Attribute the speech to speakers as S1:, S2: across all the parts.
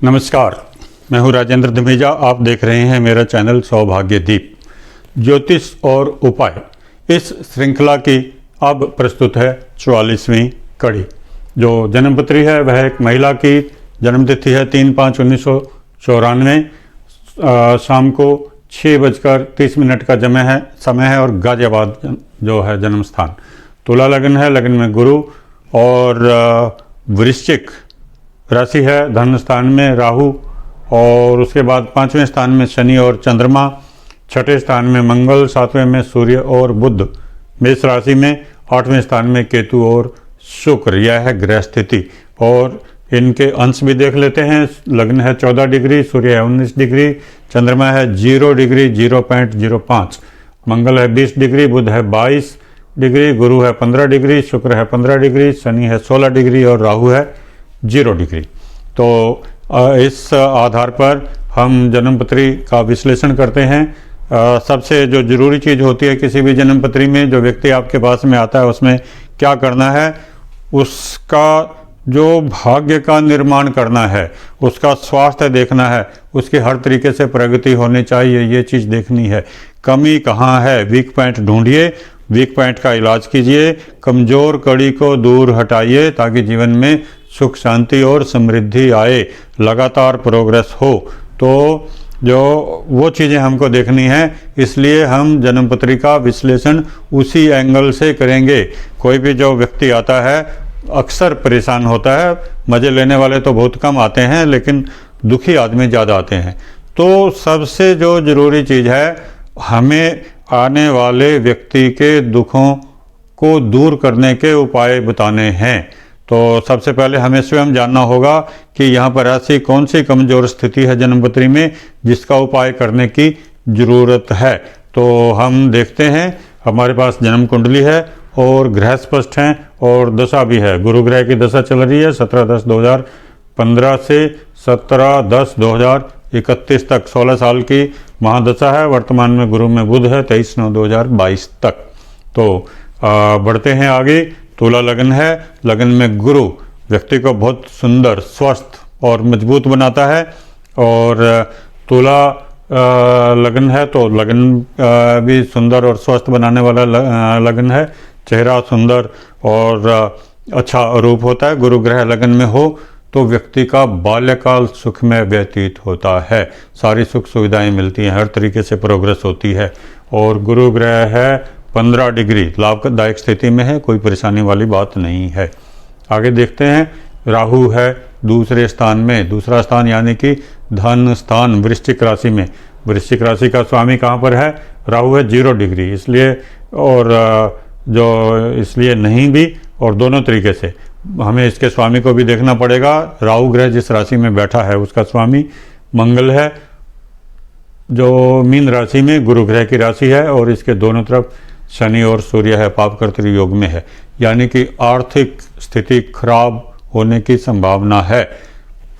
S1: नमस्कार, मैं हूं राजेंद्र धमीजा। आप देख रहे हैं मेरा चैनल सौभाग्य दीप ज्योतिष और उपाय। इस श्रृंखला की अब प्रस्तुत है 44वीं कड़ी। जो जन्मपत्री है वह एक महिला की जन्मतिथि है 3/5/1994। शाम को 6:30 का समय है और गाजियाबाद जो है जन्म स्थान। तुला लग्न है, लग्न में गुरु और वृश्चिक राशि है, धन स्थान में राहु और उसके बाद 5वें स्थान में शनि और चंद्रमा, 6ठे स्थान में मंगल, 7वें में सूर्य और बुध, मेष राशि में 8वें स्थान में केतु और शुक्र। यह है ग्रह स्थिति और इनके अंश भी देख लेते हैं। लग्न है 14 डिग्री, सूर्य है 19 डिग्री, चंद्रमा है 0 डिग्री 0.05, मंगल है 20 डिग्री, बुध है 22 डिग्री, गुरु है 15 डिग्री, शुक्र है 15 डिग्री, शनि है 16 डिग्री और राहु है 0 डिग्री। तो इस आधार पर हम जन्मपत्री का विश्लेषण करते हैं। सबसे जो जरूरी चीज़ होती है किसी भी जन्मपत्री में, जो व्यक्ति आपके पास में आता है उसमें क्या करना है, उसका जो भाग्य का निर्माण करना है, उसका स्वास्थ्य देखना है, उसकी हर तरीके से प्रगति होनी चाहिए, ये चीज़ देखनी है। कमी कहाँ है, वीक पॉइंट ढूंढिए, वीक पॉइंट का इलाज कीजिए, कमज़ोर कड़ी को दूर हटाइए ताकि जीवन में सुख शांति और समृद्धि आए, लगातार प्रोग्रेस हो। तो जो वो चीज़ें हमको देखनी है, इसलिए हम जन्मपत्री का विश्लेषण उसी एंगल से करेंगे। कोई भी जो व्यक्ति आता है अक्सर परेशान होता है, मज़े लेने वाले तो बहुत कम आते हैं लेकिन दुखी आदमी ज़्यादा आते हैं। तो सबसे जो ज़रूरी चीज़ है, हमें आने वाले व्यक्ति के दुखों को दूर करने के उपाय बताने हैं। तो सबसे पहले हमें स्वयं जानना होगा कि यहाँ पर ऐसी कौन सी कमज़ोर स्थिति है जन्मपत्री में जिसका उपाय करने की ज़रूरत है। तो हम देखते हैं, हमारे पास जन्म कुंडली है और ग्रह स्पष्ट हैं और दशा भी है। गुरु ग्रह की दशा चल रही है 17/10/2015 से 17/10/2031 तक, 16 साल की महादशा है। वर्तमान में गुरु में बुध है 23/9/2022 तक। तो बढ़ते हैं आगे। तुला लग्न है, लग्न में गुरु व्यक्ति को बहुत सुंदर, स्वस्थ और मजबूत बनाता है। और तुला लग्न है तो लग्न भी सुंदर और स्वस्थ बनाने वाला लग्न है। चेहरा सुंदर और अच्छा रूप होता है। गुरु ग्रह लग्न में हो तो व्यक्ति का बाल्यकाल सुख में व्यतीत होता है, सारी सुख सुविधाएं मिलती हैं, हर तरीके से प्रोग्रेस होती है। और गुरु ग्रह है 15 डिग्री, लाभदायक स्थिति में है, कोई परेशानी वाली बात नहीं है। आगे देखते हैं, राहु है दूसरे स्थान में, दूसरा स्थान यानी कि धन स्थान वृश्चिक राशि में। वृश्चिक राशि का स्वामी कहाँ पर है, राहु है 0 डिग्री, इसलिए और इसलिए नहीं भी, और दोनों तरीके से हमें इसके स्वामी को भी देखना पड़ेगा। राहु ग्रह जिस राशि में बैठा है उसका स्वामी मंगल है जो मीन राशि में गुरु ग्रह की राशि है, और इसके दोनों तरफ शनि और सूर्य है, पापकर्तृ योग में है, यानी कि आर्थिक स्थिति खराब होने की संभावना है।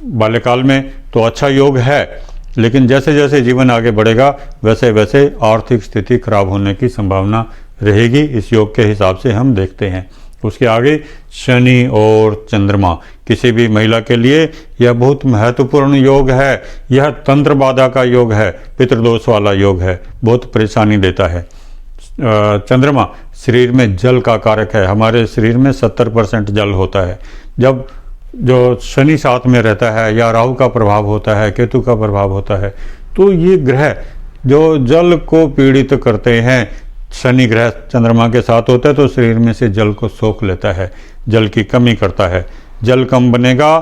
S1: बाल्यकाल में तो अच्छा योग है, लेकिन जैसे जैसे जीवन आगे बढ़ेगा वैसे वैसे आर्थिक स्थिति खराब होने की संभावना रहेगी। इस योग के हिसाब से हम देखते हैं। उसके आगे शनि और चंद्रमा, किसी भी महिला के लिए यह बहुत महत्वपूर्ण योग है। यह तंत्र बाधा का योग है, पितृदोष वाला योग है, बहुत परेशानी देता है। चंद्रमा शरीर में जल का कारक है, हमारे शरीर में 70% जल होता है। जब जो शनि साथ में रहता है या राहु का प्रभाव होता है, केतु का प्रभाव होता है, तो ये ग्रह जो जल को पीड़ित करते हैं, शनि ग्रह चंद्रमा के साथ होता है तो शरीर में से जल को सोख लेता है, जल की कमी करता है। जल कम बनेगा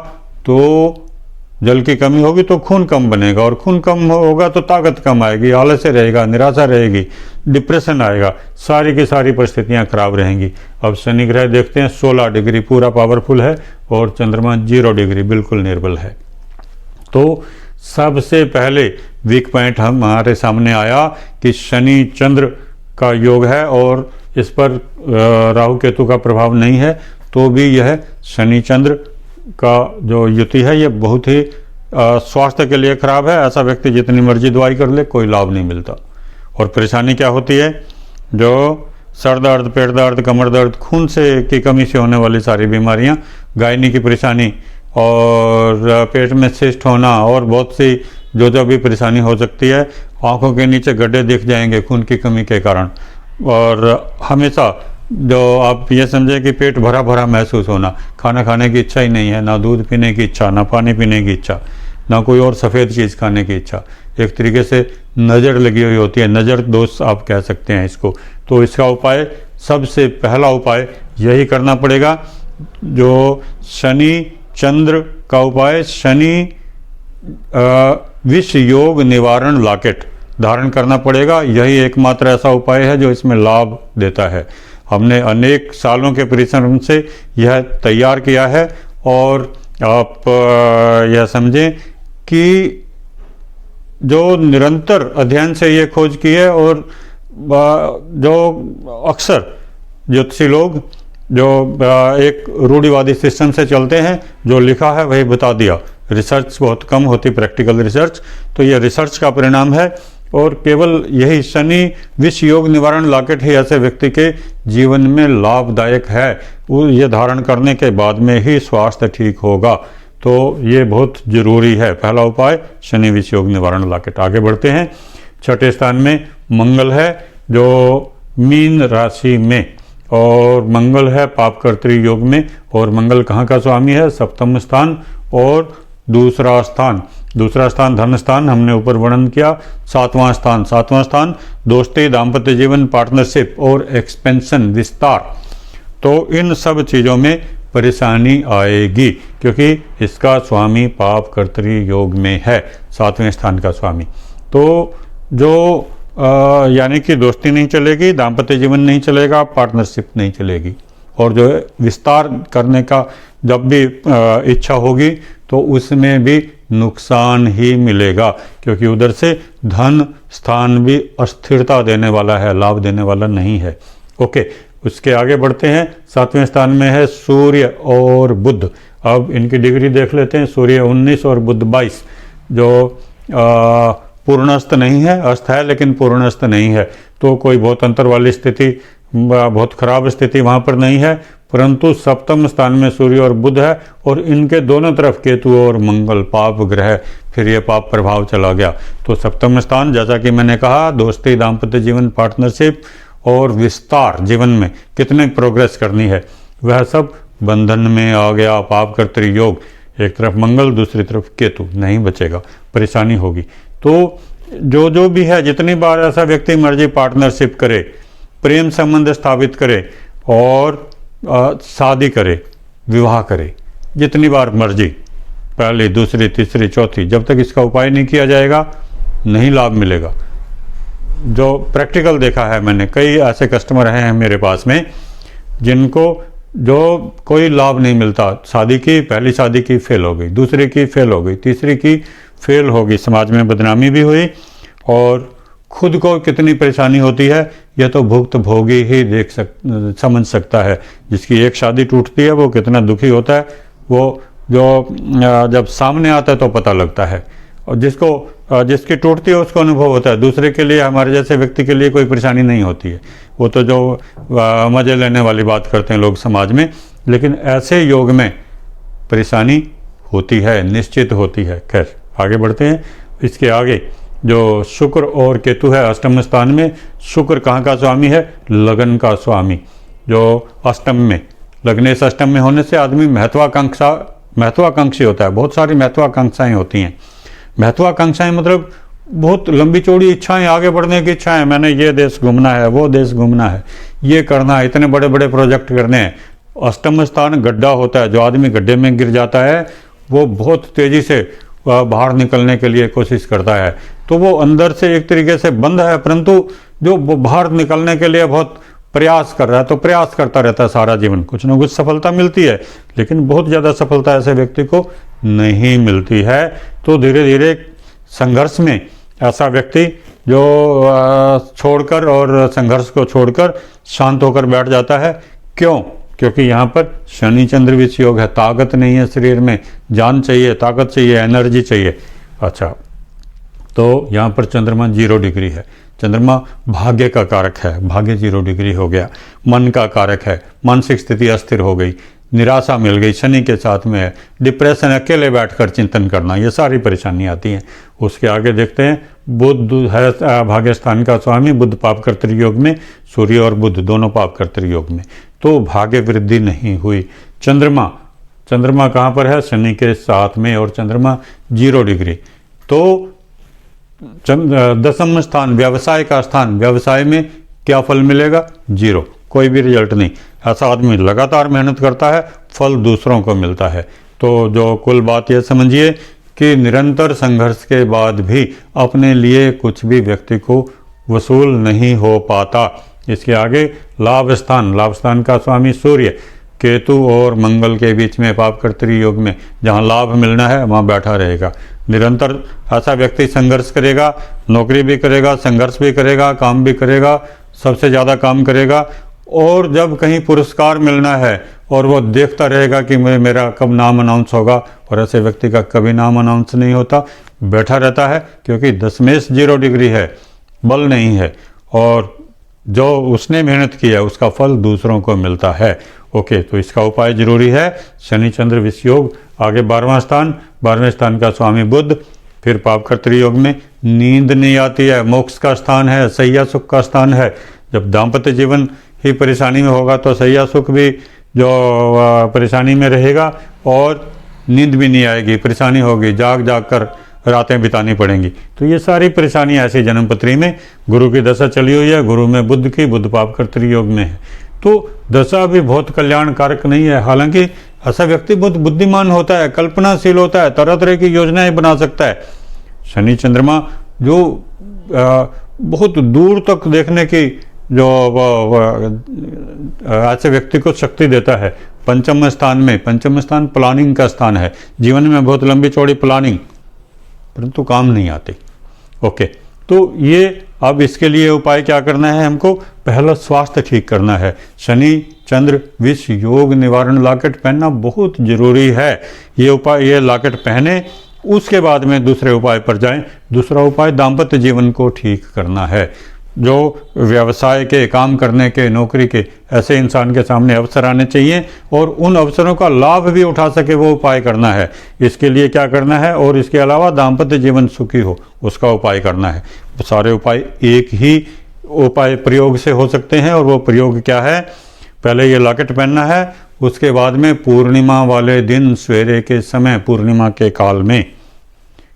S1: तो जल की कमी होगी तो खून कम बनेगा, और खून कम होगा तो ताकत कम आएगी, आलस्य रहेगा, निराशा रहेगी, डिप्रेशन आएगा, सारी की सारी परिस्थितियां खराब रहेंगी। अब शनि ग्रह देखते हैं 16 डिग्री पूरा पावरफुल है और चंद्रमा 0 डिग्री बिल्कुल निर्बल है। तो सबसे पहले वीक पॉइंट हमारे सामने आया कि शनि चंद्र का योग है और इस पर राहु केतु का प्रभाव नहीं है, तो भी यह शनि चंद्र का जो युति है ये बहुत ही स्वास्थ्य के लिए खराब है। ऐसा व्यक्ति जितनी मर्जी दवाई कर ले कोई लाभ नहीं मिलता। और परेशानी क्या होती है, जो सर दर्द, पेट दर्द, कमर दर्द, खून से की कमी से होने वाली सारी बीमारियां, गायनी की परेशानी और पेट में सिस्ट होना और बहुत सी जो भी परेशानी हो सकती है। आंखों के नीचे गड्ढे दिख जाएंगे खून की कमी के कारण। और हमेशा जो आप ये समझें कि पेट भरा भरा महसूस होना, खाना खाने की इच्छा ही नहीं है, ना दूध पीने की इच्छा, ना पानी पीने की इच्छा, ना कोई और सफ़ेद चीज़ खाने की इच्छा। एक तरीके से नज़र लगी हुई होती है, नज़र दोष आप कह सकते हैं इसको। तो इसका उपाय, सबसे पहला उपाय यही करना पड़ेगा, जो शनि चंद्र का उपाय, शनि विष योग निवारण लॉकेट धारण करना पड़ेगा। यही एकमात्र ऐसा उपाय है जो इसमें लाभ देता है। हमने अनेक सालों के परिश्रम से यह तैयार किया है और आप यह समझें कि जो निरंतर अध्ययन से ये खोज की है और जो अक्सर ज्योतिषी लोग जो एक रूढ़िवादी सिस्टम से चलते हैं, जो लिखा है वही बता दिया, रिसर्च बहुत कम होती, प्रैक्टिकल रिसर्च। तो यह रिसर्च का परिणाम है और केवल यही शनि विष योग निवारण लॉकेट ही ऐसे व्यक्ति के जीवन में लाभदायक है। वो ये धारण करने के बाद में ही स्वास्थ्य ठीक होगा। तो ये बहुत जरूरी है। पहला उपाय शनि विष योग निवारण लॉकेट। आगे बढ़ते हैं। छठे स्थान में मंगल है, जो मीन राशि में, और मंगल है पापकर्त्री योग में। और मंगल कहाँ का स्वामी है? सप्तम स्थान और दूसरा स्थान धन स्थान हमने ऊपर वर्णन किया। सातवां स्थान दोस्ती, दाम्पत्य जीवन, पार्टनरशिप और एक्सपेंशन, विस्तार। तो इन सब चीज़ों में परेशानी आएगी क्योंकि इसका स्वामी पापकर्त्री योग में है, सातवें स्थान का स्वामी। तो जो यानी कि दोस्ती नहीं चलेगी, दाम्पत्य जीवन नहीं चलेगा, पार्टनरशिप नहीं चलेगी, और जो विस्तार करने का जब भी इच्छा होगी तो उसमें भी नुकसान ही मिलेगा, क्योंकि उधर से धन स्थान भी अस्थिरता देने वाला है, लाभ देने वाला नहीं है। ओके, उसके आगे बढ़ते हैं। सातवें स्थान में है सूर्य और बुध। अब इनकी डिग्री देख लेते हैं। सूर्य 19 और बुध 22, जो पूर्णस्थ नहीं है, अस्त है लेकिन पूर्णस्थ नहीं है। तो कोई बहुत अंतर वाली स्थिति, बहुत खराब स्थिति वहाँ पर नहीं है, परंतु सप्तम स्थान में सूर्य और बुध है और इनके दोनों तरफ केतु और मंगल, पाप ग्रह। फिर ये पाप प्रभाव चला गया। तो सप्तम स्थान, जैसा कि मैंने कहा, दोस्ती, दाम्पत्य जीवन, पार्टनरशिप और विस्तार, जीवन में कितने प्रोग्रेस करनी है, वह सब बंधन में आ गया। पापकर्त्री योग, एक तरफ मंगल दूसरी तरफ केतु, नहीं बचेगा, परेशानी होगी। तो जो भी है, जितनी बार ऐसा व्यक्ति मर्जी पार्टनरशिप करे, प्रेम संबंध स्थापित करे और शादी करे, विवाह करे, जितनी बार मर्जी, पहली, दूसरी, तीसरी, चौथी, जब तक इसका उपाय नहीं किया जाएगा नहीं लाभ मिलेगा। जो प्रैक्टिकल देखा है मैंने, कई ऐसे कस्टमर हैं मेरे पास में जिनको जो कोई लाभ नहीं मिलता। शादी की, पहली शादी की फेल हो गई, दूसरी की फेल हो गई, तीसरी की फेल हो गई, समाज में बदनामी भी हुई और खुद को कितनी परेशानी होती है यह तो भुक्त भोगी ही समझ सकता है। जिसकी एक शादी टूटती है वो कितना दुखी होता है, वो जो जब सामने आता है तो पता लगता है, और जिसकी टूटती है उसको अनुभव होता है। दूसरे के लिए, हमारे जैसे व्यक्ति के लिए कोई परेशानी नहीं होती है, वो तो जो मजे लेने वाली बात करते हैं लोग समाज में। लेकिन ऐसे योग में परेशानी होती है, निश्चित होती है। खैर, आगे बढ़ते हैं। इसके आगे जो शुक्र और केतु है अष्टम स्थान में। शुक्र कहाँ का स्वामी है? लगन का स्वामी, जो अष्टम में, लग्नेश अष्टम में होने से आदमी महत्वाकांक्षी होता है। बहुत सारी महत्वाकांक्षाएं होती हैं। महत्वाकांक्षाएं मतलब बहुत लंबी चौड़ी इच्छाएं, आगे बढ़ने की इच्छाएं। मैंने ये देश घूमना है, वो देश घूमना है, ये करना है, इतने बड़े बड़े प्रोजेक्ट करने हैं। अष्टम स्थान गड्ढा होता है, जो आदमी गड्ढे में गिर जाता है वो बहुत तेजी से बाहर निकलने के लिए कोशिश करता है। तो वो अंदर से एक तरीके से बंद है, परंतु जो बाहर निकलने के लिए बहुत प्रयास कर रहा है, तो प्रयास करता रहता है सारा जीवन। कुछ ना कुछ सफलता मिलती है, लेकिन बहुत ज़्यादा सफलता ऐसे व्यक्ति को नहीं मिलती है। तो धीरे धीरे संघर्ष में ऐसा व्यक्ति जो छोड़कर और संघर्ष को छोड़कर शांत होकर बैठ जाता है। क्यों? क्योंकि यहाँ पर शनि चंद्र विष योग है, ताकत नहीं है शरीर में, जान चाहिए, ताकत चाहिए, एनर्जी चाहिए। अच्छा, तो यहाँ पर चंद्रमा 0 डिग्री है। चंद्रमा भाग्य का कारक है, भाग्य 0 डिग्री हो गया। मन का कारक है, मानसिक स्थिति अस्थिर हो गई, निराशा मिल गई, शनि के साथ में है, डिप्रेशन, अकेले बैठकर चिंतन करना, ये सारी परेशानी आती हैं। उसके आगे देखते हैं, बुध है भाग्य स्थान का स्वामी, बुध पाप कर्तृयोग में, सूर्य और बुध दोनों पाप कर्तृयोग में, तो भाग्य वृद्धि नहीं हुई। चंद्रमा कहाँ पर है? शनि के साथ में, और चंद्रमा 0 डिग्री, तो दसम स्थान व्यवसाय का स्थान, व्यवसाय में क्या फल मिलेगा? 0, कोई भी रिजल्ट नहीं। ऐसा आदमी लगातार मेहनत करता है, फल दूसरों को मिलता है। तो जो कुल बात ये समझिए कि निरंतर संघर्ष के बाद भी अपने लिए कुछ भी व्यक्ति को वसूल नहीं हो पाता। इसके आगे लाभ स्थान का स्वामी सूर्य, केतु और मंगल के बीच में पाप कर्तृयोग में, जहाँ लाभ मिलना है वहाँ बैठा रहेगा। निरंतर ऐसा व्यक्ति संघर्ष करेगा, नौकरी भी करेगा, संघर्ष भी करेगा, काम भी करेगा, सबसे ज़्यादा काम करेगा, और जब कहीं पुरस्कार मिलना है और वो देखता रहेगा कि मेरा कब नाम अनाउंस होगा, और ऐसे व्यक्ति का कभी नाम अनाउंस नहीं होता, बैठा रहता है, क्योंकि दशमेश 0 डिग्री है, बल नहीं है, और जो उसने मेहनत की है उसका फल दूसरों को मिलता है। ओके, तो इसका उपाय जरूरी है। शनि चंद्र विष योग, आगे 12वें स्थान का स्वामी बुध, फिर पाप कर्तृयोग में, नींद नहीं आती है, मोक्ष का स्थान है, सैया सुख का स्थान है। जब दाम्पत्य जीवन ही परेशानी में होगा तो सैया सुख भी जो परेशानी में रहेगा, और नींद भी नहीं आएगी, परेशानी होगी, जाग कर रातें बितानी पड़ेंगी। तो ये सारी परेशानी ऐसी जन्मपत्री में, गुरु की दशा चली हुई है, गुरु में बुध की, बुध पाप कर्तृयोग में है, तो दशा भी बहुत कल्याणकारक नहीं है। हालांकि ऐसा व्यक्ति बहुत बुद्धिमान होता है, कल्पनाशील होता है, तरह तरह की योजनाएं बना सकता है। शनि चंद्रमा जो बहुत दूर तक देखने की जो ऐसे व्यक्ति को शक्ति देता है। पंचम स्थान प्लानिंग का स्थान है, जीवन में बहुत लंबी चौड़ी प्लानिंग, परंतु काम नहीं आती। ओके, तो ये अब इसके लिए उपाय क्या करना है? हमको पहला स्वास्थ्य ठीक करना है। शनि चंद्र विष योग निवारण लॉकेट पहनना बहुत जरूरी है। ये उपाय, ये लॉकेट पहने, उसके बाद में दूसरे उपाय पर जाएं। दूसरा उपाय दाम्पत्य जीवन को ठीक करना है। जो व्यवसाय के, काम करने के, नौकरी के, ऐसे इंसान के सामने अवसर आने चाहिए और उन अवसरों का लाभ भी उठा सके, वो उपाय करना है। इसके लिए क्या करना है? और इसके अलावा दाम्पत्य जीवन सुखी हो, उसका उपाय करना है। सारे उपाय एक ही उपाय प्रयोग से हो सकते हैं, और वो प्रयोग क्या है? पहले ये लॉकेट पहनना है, उसके बाद में पूर्णिमा वाले दिन सवेरे के समय, पूर्णिमा के काल में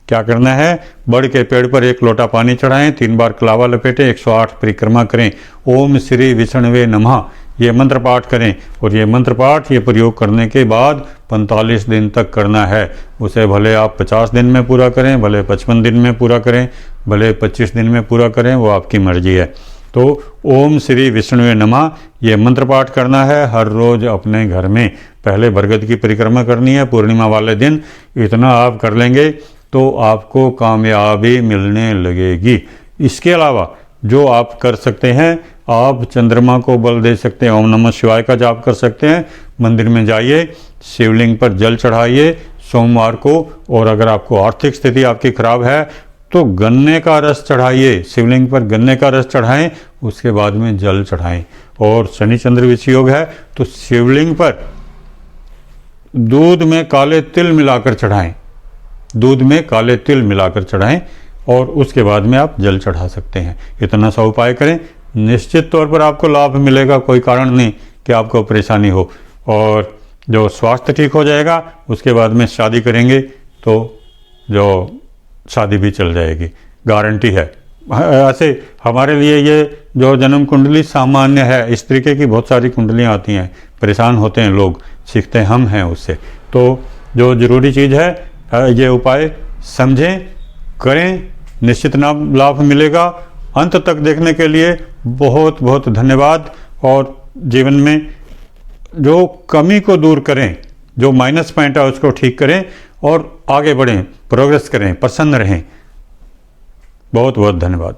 S1: क्या करना है? बड़ के पेड़ पर 1 लोटा पानी चढ़ाएं, 3 बार कलावा लपेटें, 108 परिक्रमा करें, ओम श्री विष्णवे नमः ये मंत्र पाठ करें। और ये मंत्र पाठ, ये प्रयोग करने के बाद 45 दिन तक करना है। उसे भले आप 50 दिन में पूरा करें, भले 55 दिन में पूरा करें, भले 25 दिन में पूरा करें, वो आपकी मर्जी है। तो ओम श्री विष्णुवे नमः ये मंत्र पाठ करना है हर रोज अपने घर में। पहले बरगद की परिक्रमा करनी है पूर्णिमा वाले दिन। इतना आप कर लेंगे तो आपको कामयाबी मिलने लगेगी। इसके अलावा जो आप कर सकते हैं, आप चंद्रमा को बल दे सकते हैं, ओम नमः शिवाय का जाप कर सकते हैं। मंदिर में जाइए, शिवलिंग पर जल चढ़ाइए सोमवार को। और अगर आपको आर्थिक स्थिति आपकी खराब है तो गन्ने का रस चढ़ाइए, शिवलिंग पर गन्ने का रस चढ़ाएं, उसके बाद में जल चढ़ाएं। और शनि चंद्र विष योग है तो शिवलिंग पर दूध में काले तिल मिलाकर चढ़ाएं, दूध में काले तिल मिलाकर चढ़ाएं, और उसके बाद में आप जल चढ़ा सकते हैं। इतना सा उपाय करें, निश्चित तौर पर आपको लाभ मिलेगा। कोई कारण नहीं कि आपको परेशानी हो। और जो स्वास्थ्य ठीक हो जाएगा, उसके बाद में शादी करेंगे तो जो शादी भी चल जाएगी, गारंटी है। ऐसे हमारे लिए ये जो जन्म कुंडली सामान्य है, इस तरीके की बहुत सारी कुंडलियाँ आती हैं, परेशान होते हैं लोग, सीखते हम हैं उससे। तो जो ज़रूरी चीज़ है, ये उपाय समझें, करें, निश्चित लाभ मिलेगा। अंत तक देखने के लिए बहुत बहुत धन्यवाद। और जीवन में जो कमी को दूर करें, जो माइनस पॉइंट है उसको ठीक करें और आगे बढ़ें, प्रोग्रेस करें, प्रसन्न रहें। बहुत बहुत धन्यवाद।